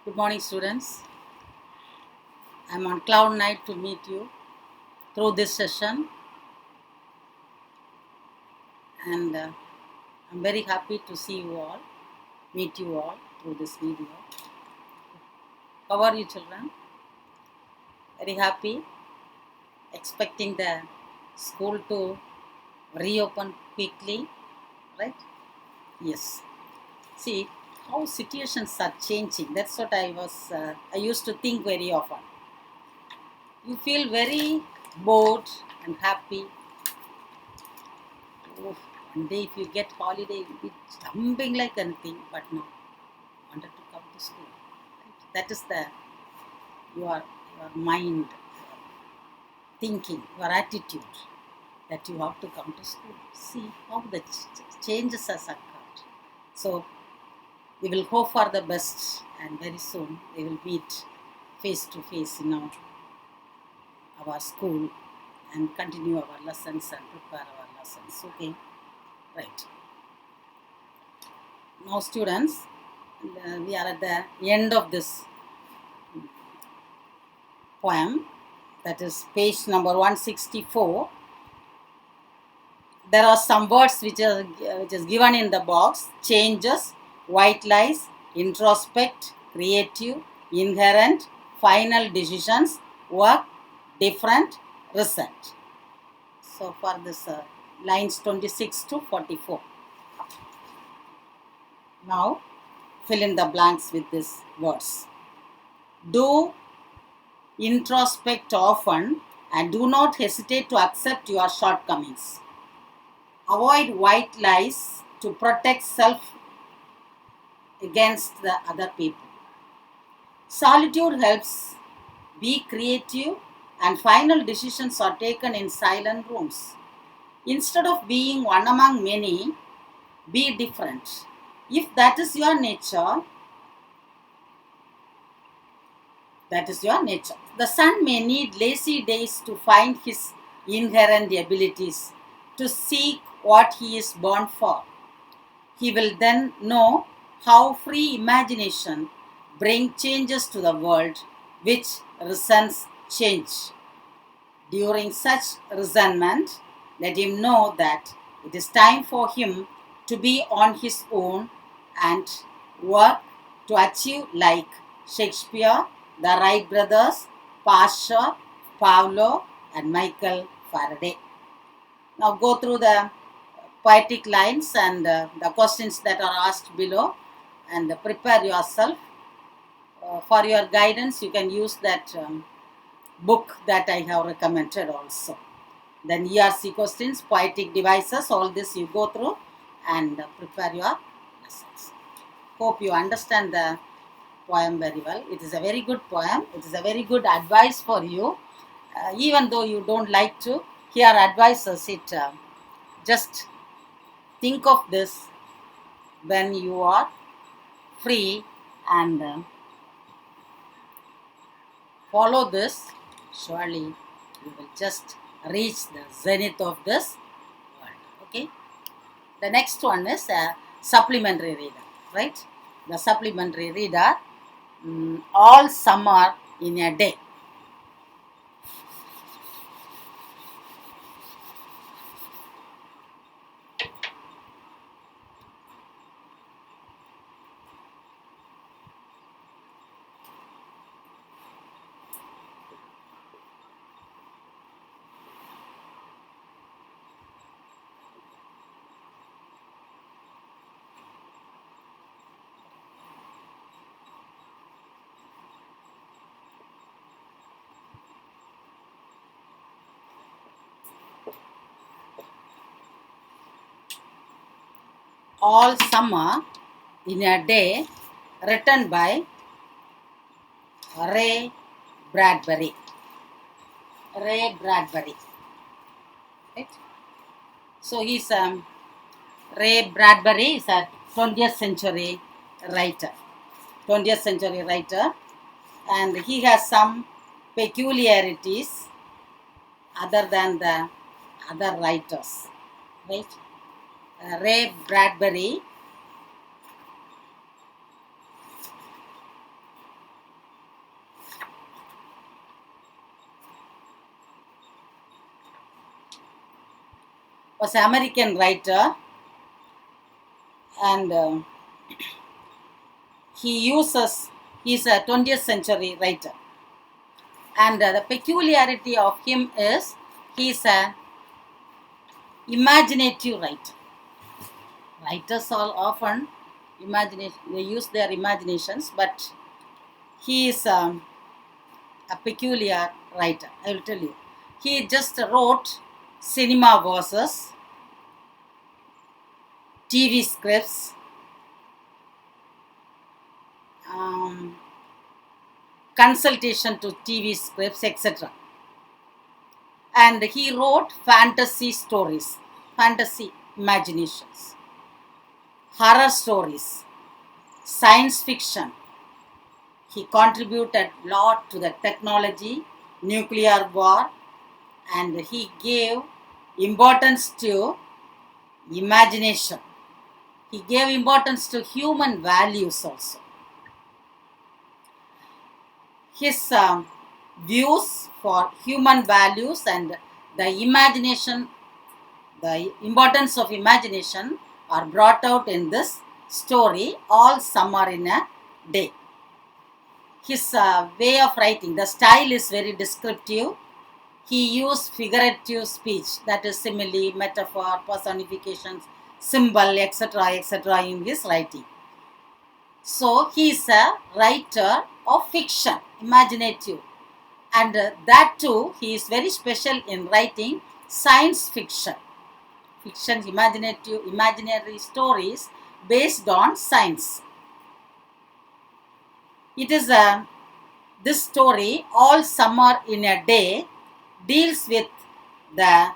Good morning, students. I'm on cloud nine to meet you through this session, and I'm very happy to see you all, meet you all through this video. How are you, children? Very happy, expecting the school to reopen quickly, right? Yes. See how situations are changing. That's what I used to think very often. You feel very bored and happy. Oh, one day if you get holiday, you'll be jumping like anything. But no, wanted to come to school. Right? That is the your mind thinking, your attitude that you have to come to school. See how the changes has occurred. So we will hope for the best, and very soon we will meet face to face in our school and continue our lessons and prepare our lessons. Okay, right. Now, students, we are at the end of this poem, that is page number 164. There are some words which is given in the box: changes, white lies, introspect, creative, inherent, final decisions, work, different, recent. So for this lines 26 to 44. Now fill in the blanks with these words. Do introspect often and do not hesitate to accept your shortcomings. Avoid white lies to protect self against the other people. Solitude helps. Be creative, and final decisions are taken in silent rooms. Instead of being one among many, be different. If that is your nature, that is your nature. The son may need lazy days to find his inherent abilities, to seek what he is born for. He will then know how free imagination brings changes to the world, which resents change. During such resentment, let him know that it is time for him to be on his own and work to achieve, like Shakespeare, the Wright brothers, Pasteur, Pavlov, and Michael Faraday. Now go through the poetic lines and the questions that are asked below, and prepare yourself. For your guidance, you can use that book that I have recommended also. Then ERC questions, poetic devices, all this you go through and prepare your lessons. Hope you understand the poem very well. It is a very good poem. It is a very good advice for you. Even though you don't like to hear advices, just think of this when you are free and follow this. Surely you will just reach the zenith of this world. Okay. The next one is a supplementary reader, right? The supplementary reader, all summer in a day. All summer in a day, written by Ray Bradbury. Ray Bradbury. Right? So he's Ray Bradbury is a 20th century writer. 20th century writer, and he has some peculiarities other than the other writers, right? Ray Bradbury was an American writer, and he's a 20th century writer. And the peculiarity of him is he's an imaginative writer. Writers are often they use their imaginations, but he is a peculiar writer. I will tell you. He just wrote cinema verses, TV scripts, consultation to TV scripts, etc. And he wrote fantasy stories, fantasy imaginations, horror stories, science fiction. He contributed a lot to the technology, nuclear war, and he gave importance to imagination. He gave importance to human values also. His views for human values and the imagination, the importance of imagination are brought out in this story, All Summer in a Day. His way of writing, the style is very descriptive. He used figurative speech, that is simile, metaphor, personifications, symbol, etc. in his writing. So he is a writer of fiction, imaginative. And that too, he is very special in writing science fiction. Fiction, imaginative, imaginary stories based on science. It is this story, All Summer in a Day, deals with the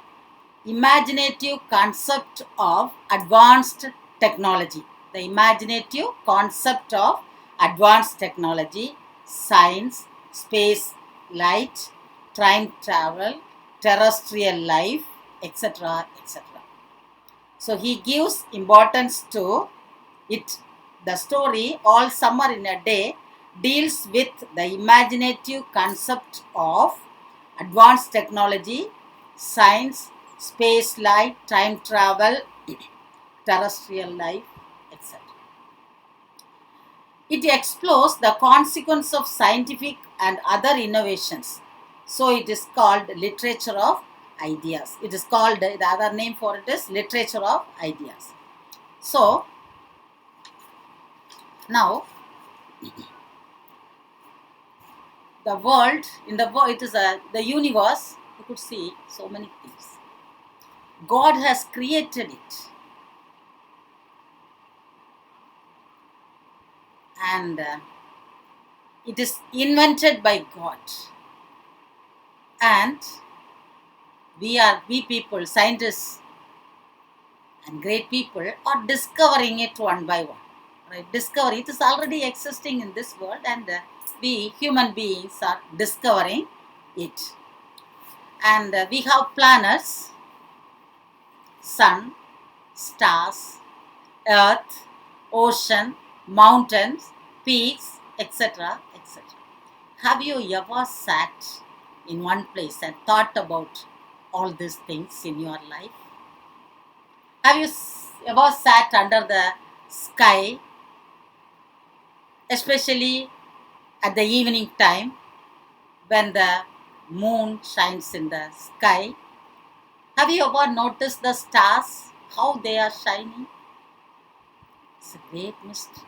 imaginative concept of advanced technology. The imaginative concept of advanced technology, science, space, light, time travel, terrestrial life, etc. etc. So he gives importance to it. The story, All Summer in a Day, deals with the imaginative concept of advanced technology, science, space light, time travel, terrestrial life, etc. It explores the consequence of scientific and other innovations. So it is called literature of ideas. It is called, the other name for it is literature of ideas. So now the world, it is the universe, you could see so many things. God has created it. And it is invented by God. And we people, scientists and great people are discovering it one by one. Right? Discovery, it is already existing in this world, and we human beings are discovering it. And we have planets, sun, stars, earth, ocean, mountains, peaks, etc. etc. Have you ever sat in one place and thought about all these things in your life? Have you ever sat under the sky, especially at the evening time when the moon shines in the sky? Have you ever noticed the stars, how they are shining? It's a great mystery.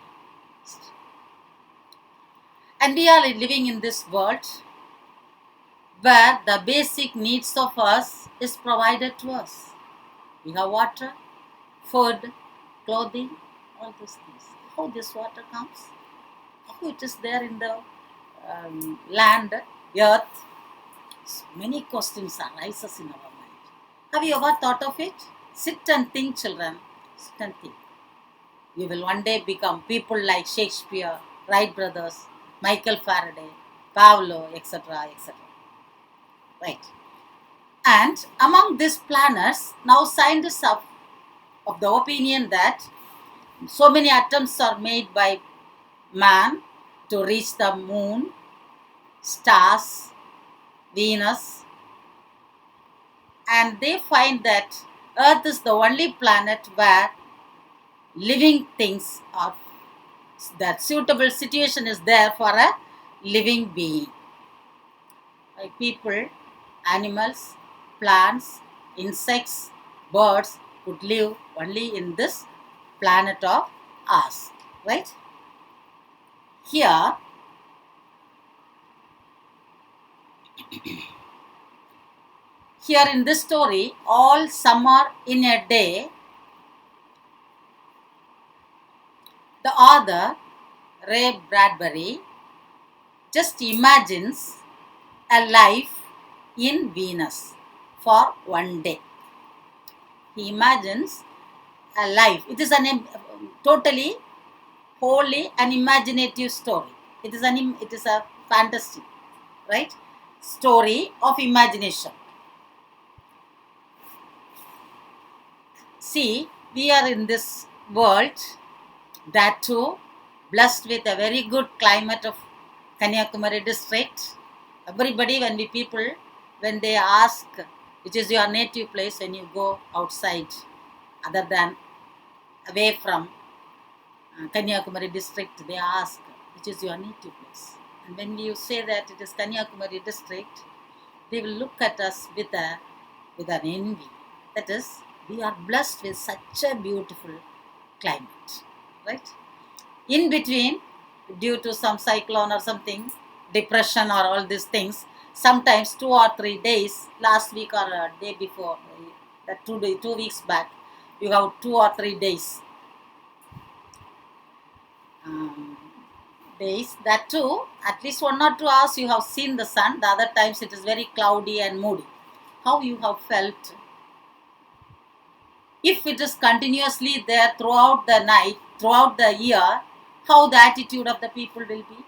And we are living in this world where the basic needs of us is provided to us. We have water, food, clothing, all these things. How this water comes? How it is there in the land, earth? So many questions arises in our mind. Have you ever thought of it? Sit and think, children. Sit and think. You will one day become people like Shakespeare, Wright brothers, Michael Faraday, Pavlov, etc., etc. Right. And among these planets, now scientists are of the opinion that so many attempts are made by man to reach the moon, stars, Venus, and they find that Earth is the only planet where living things are, that suitable situation is there for a living being. Like people, animals, plants, insects, birds could live only in this planet of ours, right? Here, here in this story, all summer in a day, the author, Ray Bradbury, just imagines a life in Venus for one day. He imagines a life. It is totally, wholly an imaginative story. It is a fantasy, right? Story of imagination. See, we are in this world, that too blessed with a very good climate of Kanyakumari district. Everybody, when they ask which is your native place, when you go outside, other than away from Kanyakumari district, they ask which is your native place. And when you say that it is Kanyakumari district, they will look at us with an envy. That is, we are blessed with such a beautiful climate, right? In between, due to some cyclone or something, depression or all these things, sometimes 2 or 3 days, last week or a day before, that 2 weeks back, you have 2 or 3 days. Days, that too, at least 1 or 2 hours you have seen the sun. The other times it is very cloudy and moody. How you have felt? If it is continuously there throughout the night, throughout the year, how the attitude of the people will be?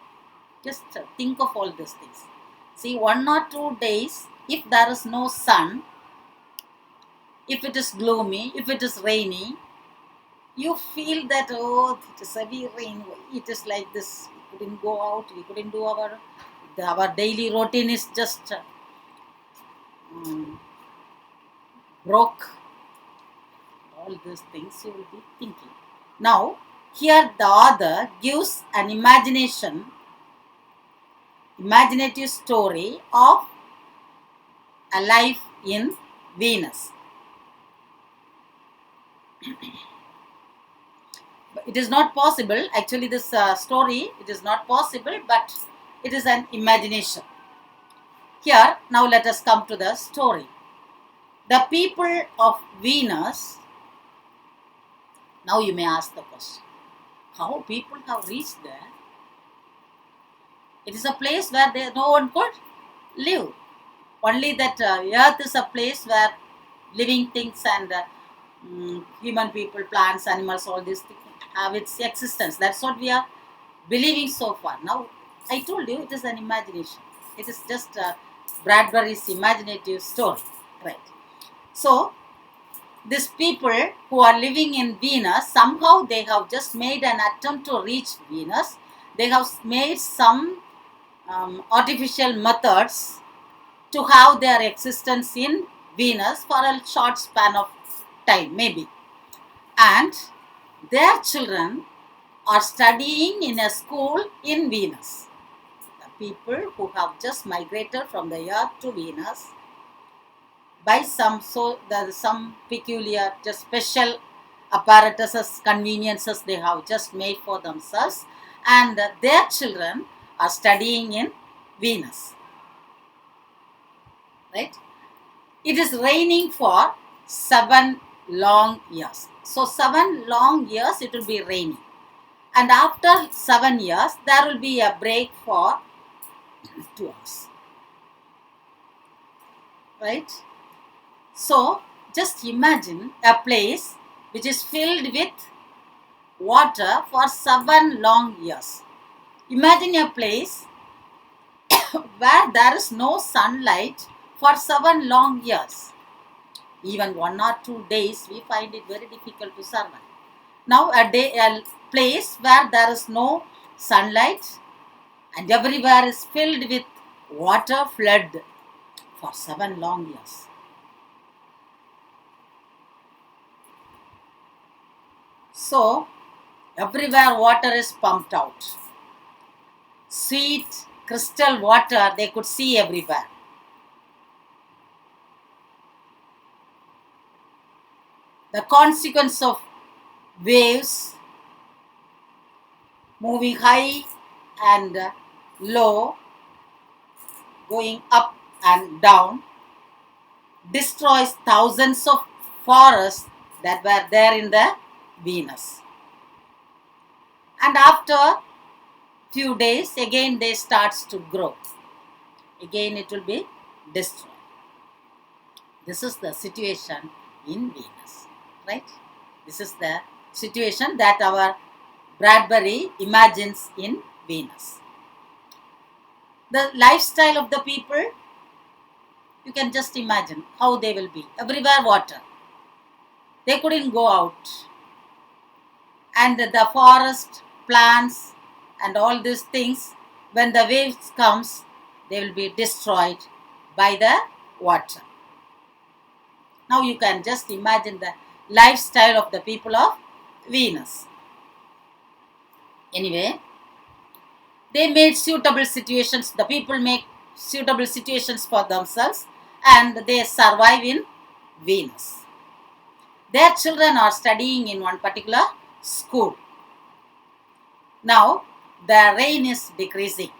Just think of all these things. See, 1 or 2 days, if there is no sun, if it is gloomy, if it is rainy, you feel that, oh, it is heavy rain, it is like this, we couldn't go out, we couldn't do our daily routine is just broke. All these things you will be thinking. Now, here the author gives an imaginative story of a life in Venus. It is not possible, actually this story, it is not possible, but it is an imagination. Here, now let us come to the story. The people of Venus, now you may ask the question, how people have reached there? It is a place where no one could live. Only that earth is a place where living things and human people, plants, animals, all these things have its existence. That's what we are believing so far. Now, I told you it is an imagination. It is just Bradbury's imaginative story, right? So, these people who are living in Venus, somehow they have just made an attempt to reach Venus. They have made some artificial methods to have their existence in Venus for a short span of time, maybe. And their children are studying in a school in Venus. The people who have just migrated from the Earth to Venus by some peculiar, just special apparatuses, conveniences they have just made for themselves, and their children are studying in Venus. Right? It is raining for 7 long years. So 7 long years it will be raining. And after 7 years, there will be a break for 2 hours. Right? So, just imagine a place which is filled with water for 7 long years. Imagine a place where there is no sunlight for 7 long years. Even 1 or 2 days, we find it very difficult to survive. Now, a place where there is no sunlight and everywhere is filled with water flood for 7 long years. So everywhere water is pumped out. Sweet crystal water they could see everywhere. The consequence of waves moving high and low, going up and down, destroys thousands of forests that were there in the Venus. And after few days, again they starts to grow. Again it will be destroyed. This is the situation in Venus, right? This is the situation that our Bradbury imagines in Venus. The lifestyle of the people, you can just imagine how they will be. Everywhere water. They couldn't go out. And the forest, plants and all these things, when the waves comes, they will be destroyed by the water. Now you can just imagine the lifestyle of the people of Venus. Anyway, they made suitable situations. The people make suitable situations for themselves and they survive in Venus. Their children are studying in one particular school. Now, the rain is decreasing.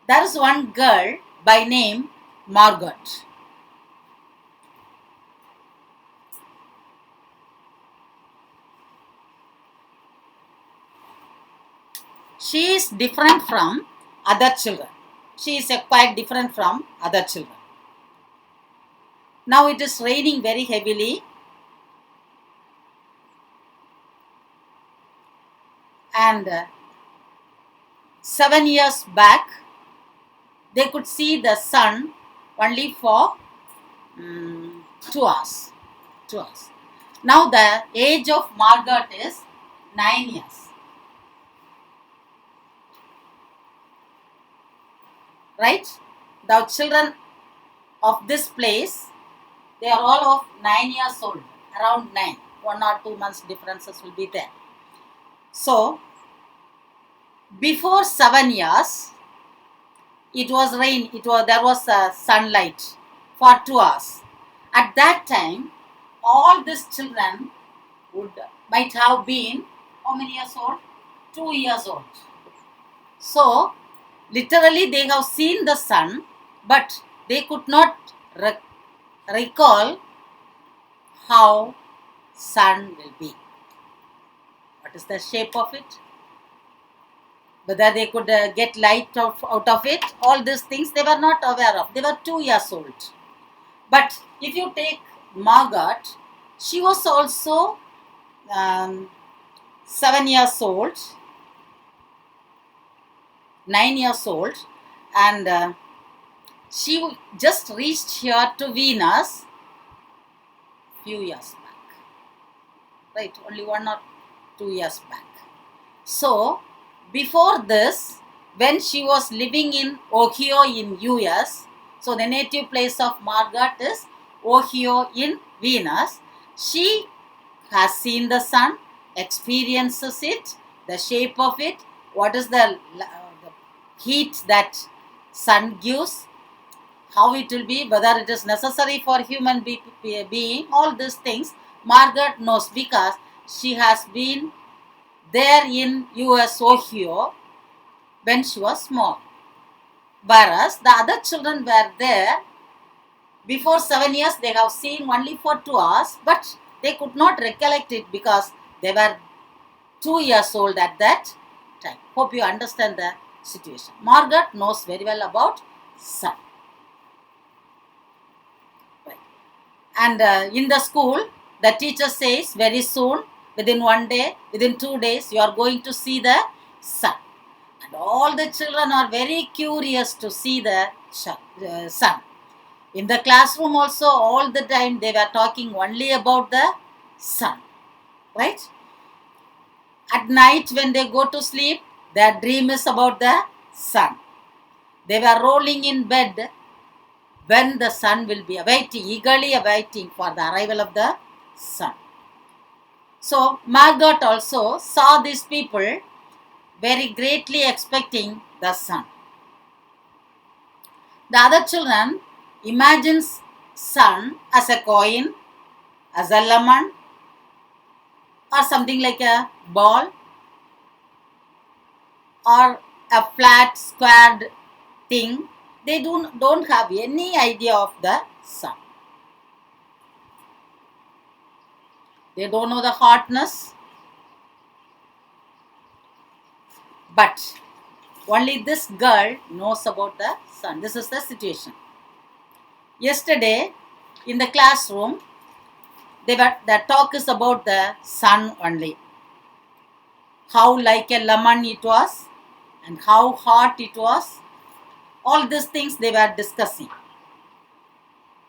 There is one girl by name Margot. She is different from other children. She is quite different from other children. Now it is raining very heavily and 7 years back they could see the sun only for 2 hours. 2 hours. Now the age of Margot is 9 years. Right? The children of this place, they are all of 9 years old, around 9. 1 or 2 months differences will be there. So, before 7 years, it was rain, there was sunlight for 2 hours. At that time, all these children might have been, how many years old? 2 years old. So, literally they have seen the sun, but they could not recall how sun will be. What is the shape of it? Whether they could get light out of it, all these things they were not aware of. They were 2 years old. But if you take Margot, she was also 7 years old, 9 years old, and she just reached here to Venus few years back, right? Only 1 or 2 years back. So before this, when she was living in Ohio in US, so the native place of Margot is Ohio in Venus, she has seen the sun, experiences it, the shape of it, what is the heat that sun gives, how it will be, whether it is necessary for human being, all these things Margot knows because she has been there in US Ohio when she was small. Whereas the other children were there before 7 years, they have seen only for 2 hours, but they could not recollect it because they were 2 years old at that time. Hope you understand the situation. Margot knows very well about sun. Right. And in the school, the teacher says very soon, within 1 day, within 2 days, you are going to see the sun. And all the children are very curious to see the sun. In the classroom also, all the time they were talking only about the sun. Right? At night when they go to sleep, their dream is about the sun. They were rolling in bed when the sun will be awaiting, eagerly awaiting for the arrival of the sun. So Margot also saw these people very greatly expecting the sun. The other children imagines sun as a coin, as a lemon, or something like a ball, or a flat squared thing. They don't have any idea of the sun. They don't know the hotness, but only this girl knows about the sun. This is the situation. Yesterday, in the classroom, the talk is about the sun only. How like a lemon it was, and how hot it was. All these things they were discussing.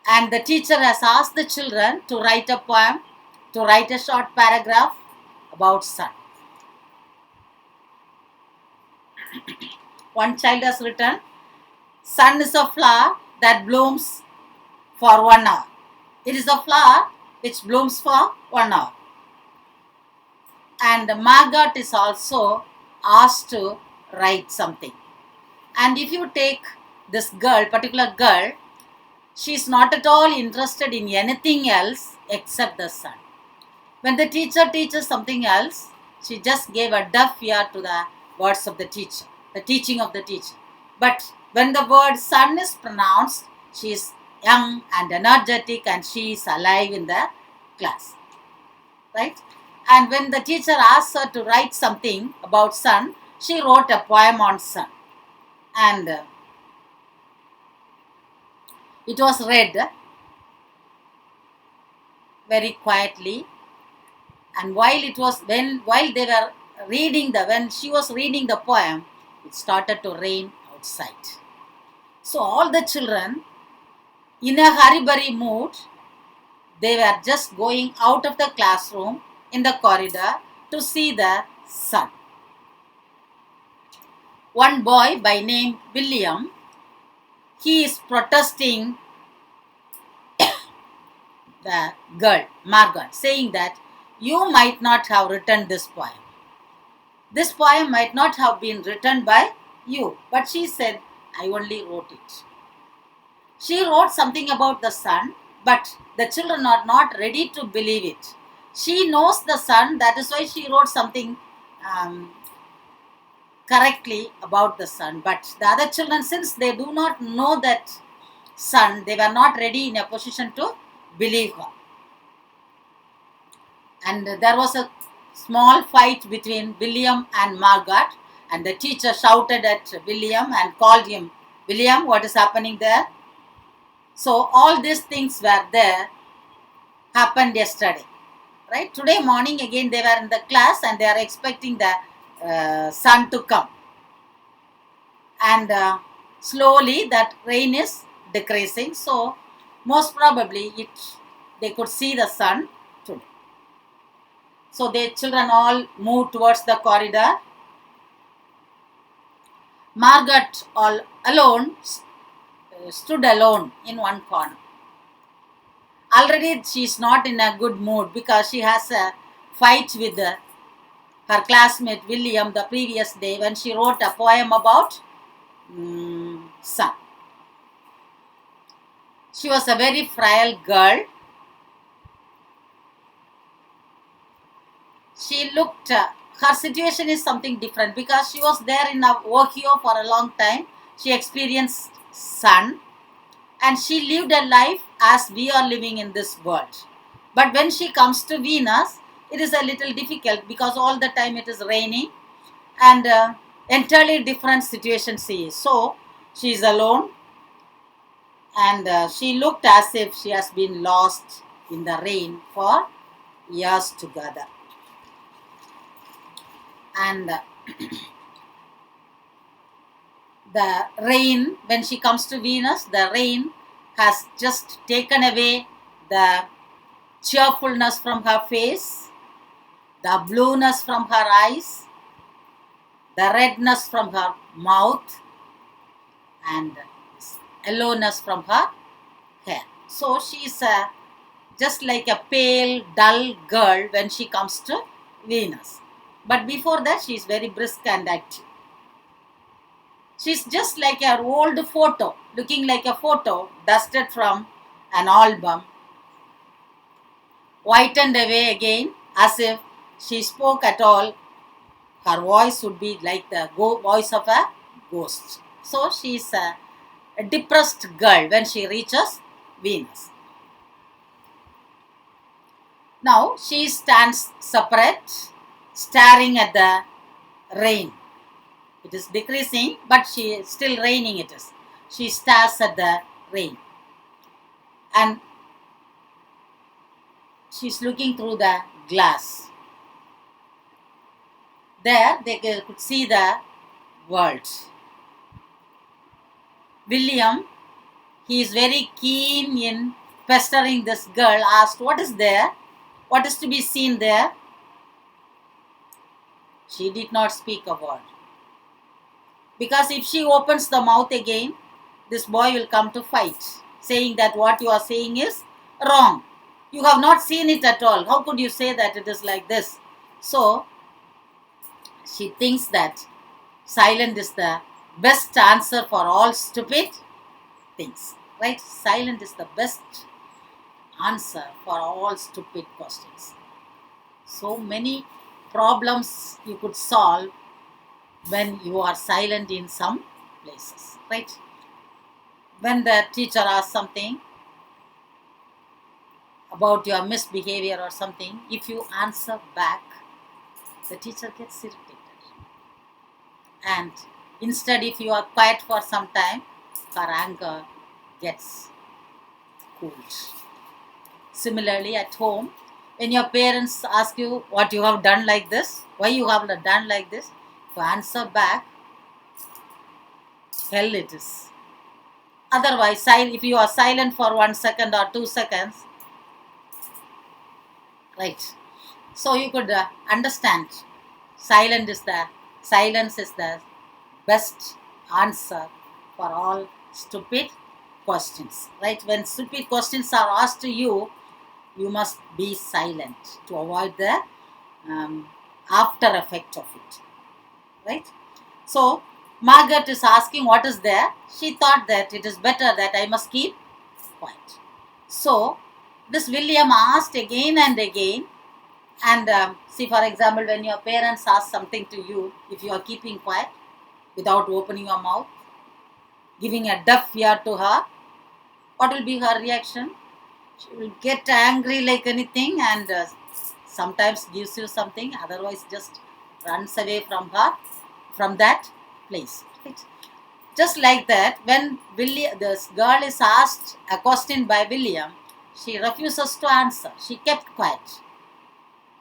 And the teacher has asked the children to write a poem, to write a short paragraph about sun. One child has written, sun is a flower that blooms for 1 hour. It is a flower which blooms for 1 hour. And Margot is also asked to write something. And if you take this girl, particular girl, she is not at all interested in anything else except the sun. When the teacher teaches something else, she just gave a deaf ear to the words of the teacher, the teaching of the teacher. But when the word sun is pronounced, she is young and energetic and she is alive in the class. Right? And when the teacher asked her to write something about sun, she wrote a poem on sun. And it was read very quietly. And while they were when she was reading the poem, it started to rain outside. So all the children, in a hurry-burry mood, they were just going out of the classroom in the corridor to see the sun. One boy by name William, he is protesting the girl, Margot, saying that you might not have written this poem. This poem might not have been written by you, but she said, I only wrote it. She wrote something about the sun, but the children are not ready to believe it. She knows the sun, that is why she wrote something correctly about the sun. But the other children, since they do not know that sun, they were not ready in a position to believe her. And there was a small fight between William and Margot, and the teacher shouted at William and called him, William, what is happening there? So all these things were there, happened yesterday. Right? Today morning again they were in the class and they are expecting the sun to come. And slowly that rain is decreasing. So most probably they could see the sun today. So the children all moved towards the corridor. Margot all alone stood alone in one corner. Already she is not in a good mood because she has a fight with her classmate William the previous day when she wrote a poem about sun. She was a very frail girl. She looked, her situation is something different because she was there in Ohio for a long time. She experienced sun and she lived a life as we are living in this world. But when she comes to Venus, it is a little difficult because all the time it is raining and entirely different situation she is. So she is alone and she looked as if she has been lost in the rain for years together. And the rain, when she comes to Venus, the rain has just taken away the cheerfulness from her face, the blueness from her eyes, the redness from her mouth, and yellowness from her hair. So she is a just like a pale, dull girl when she comes to Venus. But before that, she is very brisk and active. She's just like her old photo, looking like a photo dusted from an album, whitened away again as if she spoke at all. Her voice would be like the voice of a ghost. So she's a depressed girl when she reaches Venus. Now she stands separate, staring at the rain. It is decreasing, but she is still raining it is. She stares at the rain. And she's looking through the glass. There they could see the world. William, he is very keen in pestering this girl, asked, "What is there? What is to be seen there?" She did not speak a word. Because if she opens the mouth again, this boy will come to fight, saying that what you are saying is wrong. You have not seen it at all. How could you say that it is like this? So, she thinks that silent is the best answer for all stupid things. Right? Silent is the best answer for all stupid questions. So many problems you could solve when you are silent in some places, right? When the teacher asks something about your misbehavior or something, if you answer back, the teacher gets irritated. And instead, if you are quiet for some time, her anger gets cooled. Similarly, at home, when your parents ask you what you have done like this, why you have done like this, if you answer back, hell it is. Otherwise, if you are silent for 1 second or 2 seconds, right? So you could understand silence is the best answer for all stupid questions, right? When stupid questions are asked to you, you must be silent to avoid the after effect of it, right? So Margaret is asking what is there. She thought that it is better that I must keep quiet. So this William asked again and again. And see, for example, when your parents ask something to you, if you are keeping quiet without opening your mouth, giving a deaf ear to her, what will be her reaction? She will get angry like anything and sometimes gives you something, otherwise just runs away from her, from that place. Right? Just like that, when this girl is asked a question by William, she refuses to answer. She kept quiet.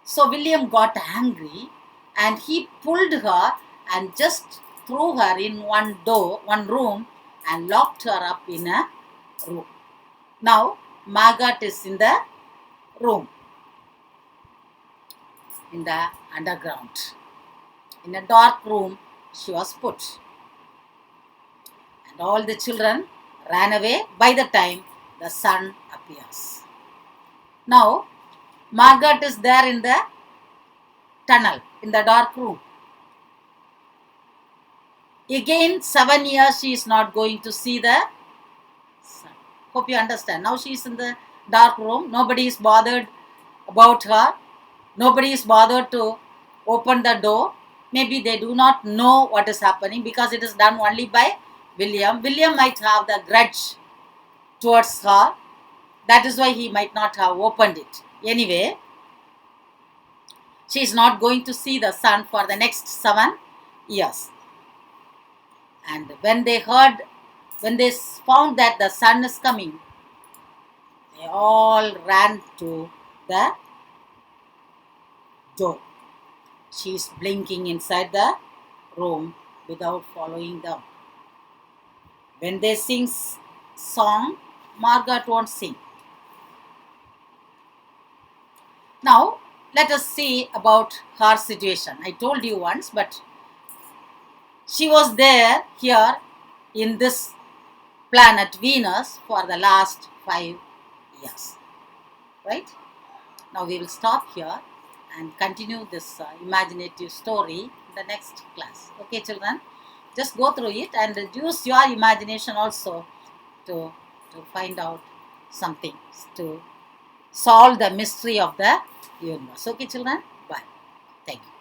So William got angry and he pulled her and just threw her in one room and locked her up in a room. Now Margaret is in the room, in the underground. In a dark room she was put. And all the children ran away by the time the sun appears. Now Margaret is there in the tunnel, in the dark room. Again, 7 years she is not going to see the sun. Hope you understand. Now she is in the dark room. Nobody is bothered about her. Nobody is bothered to open the door. Maybe they do not know what is happening because it is done only by William. William might have the grudge towards her. That is why he might not have opened it. Anyway, she is not going to see the sun for the next 7 years. And when they found that the sun is coming, they all ran to the door. She is blinking inside the room without following them. When they sing song, Margaret won't sing. Now, let us see about her situation. I told you once, but she was there here in this planet Venus for the last 5 years. right? Now we will stop here and continue this imaginative story in the next class. Okay, children? Just go through it and use your imagination also to find out something, to solve the mystery of the universe. Okay, children? Bye. Thank you.